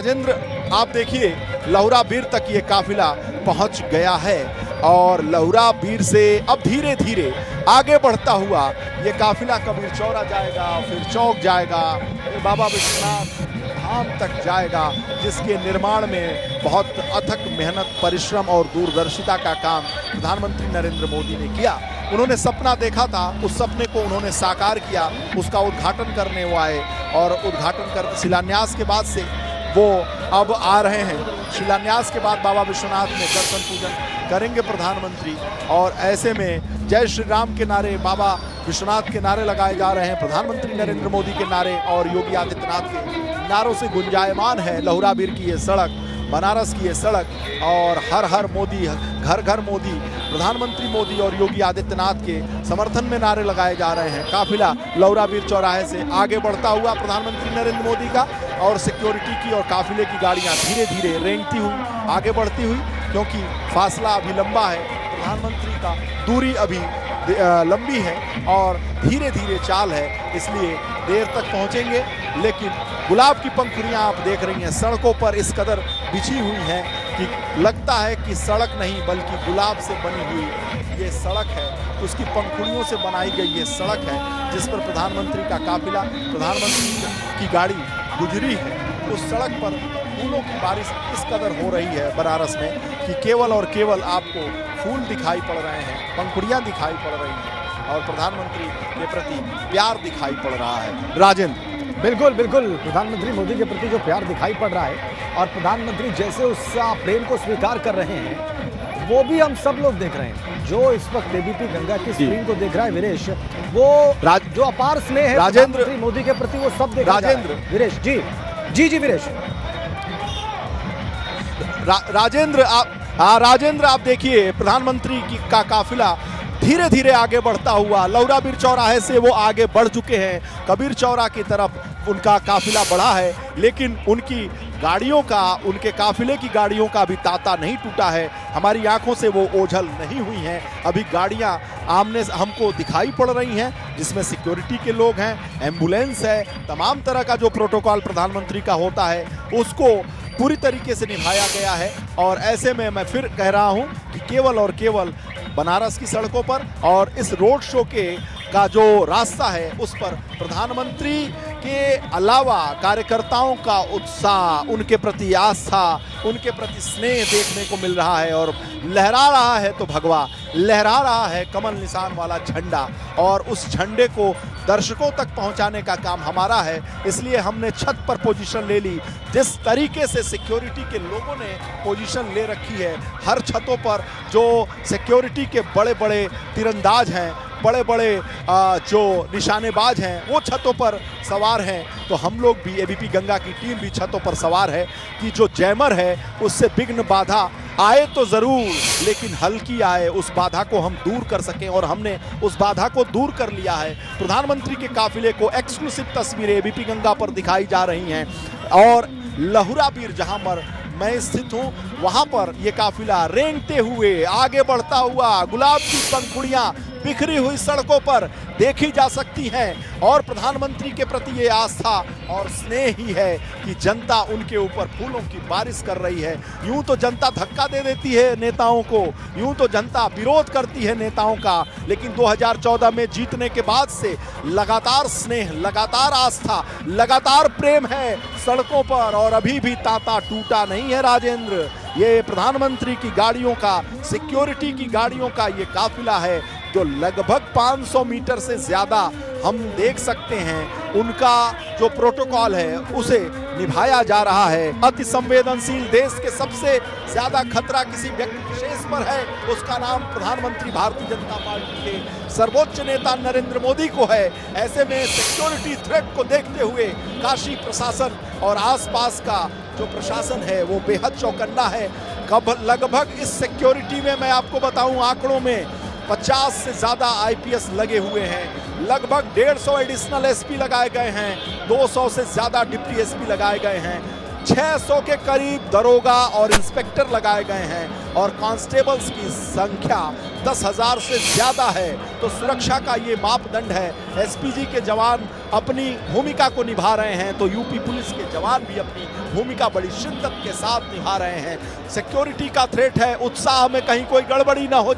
राजेंद्र, आप देखिए लहुरा बीर तक ये काफिला पहुंच गया है और लहुरा बीर से अब धीरे धीरे आगे बढ़ता हुआ ये काफिला कबीर चौरा जाएगा, फिर चौक जाएगा, बाबा विश्वनाथ धाम तक जाएगा, जिसके निर्माण में बहुत अथक मेहनत, परिश्रम और दूरदर्शिता का काम प्रधानमंत्री नरेंद्र मोदी ने किया। उन्होंने सपना देखा था, उस सपने को उन्होंने साकार किया, उसका उद्घाटन करने वो आए और उद्घाटन कर शिलान्यास के बाद से वो अब आ रहे हैं। शिलान्यास के बाद बाबा विश्वनाथ में दर्शन पूजन करेंगे प्रधानमंत्री और ऐसे में जय श्री राम के नारे, बाबा विश्वनाथ के नारे लगाए जा रहे हैं। प्रधानमंत्री नरेंद्र मोदी के नारे और योगी आदित्यनाथ के नारों से गुंजायमान है लहुरा बीर की ये सड़क, बनारस की ये सड़क और हर हर मोदी, घर घर मोदी, प्रधानमंत्री मोदी और योगी आदित्यनाथ के समर्थन में नारे लगाए जा रहे हैं। काफिला लहुरा बीर चौराहे से आगे बढ़ता हुआ प्रधानमंत्री नरेंद्र मोदी का और सिक्योरिटी की और काफिले की गाड़ियां धीरे धीरे रेंगती हुई आगे बढ़ती हुई, क्योंकि फासला अभी लंबा है, प्रधानमंत्री का दूरी अभी लंबी है और धीरे धीरे चाल है, इसलिए देर तक पहुंचेंगे। लेकिन गुलाब की पंखुड़ियां आप देख रही हैं सड़कों पर इस कदर बिछी हुई हैं कि लगता है कि सड़क नहीं बल्कि गुलाब से बनी हुई ये सड़क है, उसकी पंखुड़ियों से बनाई गई ये सड़क है जिस पर प्रधानमंत्री का काफिला, प्रधानमंत्री की गाड़ी गुजरी है। उस सड़क पर फूलों की बारिश इस कदर हो रही है बनारस में कि केवल और केवल आपको फूल दिखाई पड़ रहे हैं, पंखुड़ियां दिखाई पड़ रही हैं और प्रधानमंत्री के प्रति प्यार दिखाई पड़ रहा है। राजेंद्र, बिल्कुल बिल्कुल, प्रधानमंत्री मोदी के प्रति जो प्यार दिखाई पड़ रहा है और प्रधानमंत्री जैसे उस प्रेम को स्वीकार कर रहे हैं वो भी हम सब लोग देख रहे हैं। जो इस वक्त एबीपी गंगा की स्क्रीन को देख रहा है वीरेश, वो जो अपार स्नेह है प्रधानमंत्री मोदी के प्रति वो सब देख रहा है। वीरेश जी जी वीरेश। राजेंद्र आप देखिए प्रधानमंत्री का काफिला धीरे धीरे आगे बढ़ता हुआ लहुरा बीर चौराहे से वो आगे बढ़ चुके हैं, कबीर चौरा की तरफ उनका काफिला बढ़ा है, लेकिन उनकी गाड़ियों का, उनके काफिले की गाड़ियों का भी तांता नहीं टूटा है। हमारी आंखों से वो ओझल नहीं हुई हैं, अभी गाड़ियां आमने हमको दिखाई पड़ रही हैं जिसमें सिक्योरिटी के लोग हैं, एम्बुलेंस है, तमाम तरह का जो प्रोटोकॉल प्रधानमंत्री का होता है उसको पूरी तरीके से निभाया गया है। और ऐसे में मैं फिर कह रहा हूं कि केवल और केवल बनारस की सड़कों पर और इस रोड शो का जो रास्ता है उस पर प्रधानमंत्री के अलावा कार्यकर्ताओं का उत्साह, उनके प्रति आस्था, उनके प्रति स्नेह देखने को मिल रहा है और लहरा रहा है तो भगवा, लहरा रहा है कमल निशान वाला झंडा और उस झंडे को दर्शकों तक पहुंचाने का काम हमारा है। इसलिए हमने छत पर पोजीशन ले ली। जिस तरीके से सिक्योरिटी के लोगों ने पोजीशन ले रखी है, हर छतों पर जो सिक्योरिटी के बड़े बड़े तीरंदाज हैं, बड़े बड़े जो निशानेबाज हैं वो छतों पर सवार हैं, तो हम लोग भी एबीपी गंगा की टीम भी छतों पर सवार है कि जो जैमर है उससे विघ्न बाधा आए तो ज़रूर, लेकिन हल्की आए, उस बाधा को हम दूर कर सकें और हमने उस बाधा को दूर कर लिया है। प्रधानमंत्री के काफिले को एक्सक्लूसिव तस्वीरें एबीपी गंगा पर दिखाई जा रही हैं और लहुरा बीर जहां पर मैं स्थित हूं वहां पर यह काफिला रेंगते हुए आगे बढ़ता हुआ, गुलाब की पंखुड़ियां बिखरी हुई सड़कों पर देखी जा सकती हैं और प्रधानमंत्री के प्रति ये आस्था और स्नेह ही है कि जनता उनके ऊपर फूलों की बारिश कर रही है। यूं तो जनता धक्का दे देती है नेताओं को, यूं तो जनता विरोध करती है नेताओं का, लेकिन 2014 में जीतने के बाद से लगातार स्नेह, लगातार आस्था, लगातार प्रेम है सड़कों पर और अभी भी तांता टूटा नहीं है। राजेंद्र, ये प्रधानमंत्री की गाड़ियों का, सिक्योरिटी की गाड़ियों का ये काफिला है जो लगभग 500 मीटर से ज़्यादा हम देख सकते हैं उनका जो प्रोटोकॉल है उसे निभाया जा रहा है। अति संवेदनशील देश के सबसे ज़्यादा खतरा किसी व्यक्ति विशेष पर है, उसका नाम प्रधानमंत्री भारतीय जनता पार्टी के सर्वोच्च नेता नरेंद्र मोदी को है। ऐसे में सिक्योरिटी थ्रेट को देखते हुए काशी प्रशासन और आसपास का जो प्रशासन है वो बेहद चौकन्ना है। लगभग इस सिक्योरिटी में मैं आपको बताऊं आंकड़ों में 50 से ज़्यादा आईपीएस लगे हुए हैं, लगभग 150 एडिशनल एसपी लगाए गए हैं, 200 से ज़्यादा डिप्टी एसपी लगाए गए हैं, 600 के करीब दरोगा और इंस्पेक्टर लगाए गए हैं और कांस्टेबल्स की संख्या 10,000 से ज्यादा है, तो सुरक्षा का ये मापदंड है। एसपीजी के जवान अपनी भूमिका को निभा रहे हैं, तो यूपी पुलिस के जवान भी अपनी भूमिका बड़ी शिद्दत के साथ निभा रहे हैं। सिक्योरिटी का थ्रेट है, उत्साह में कहीं कोई गड़बड़ी ना हो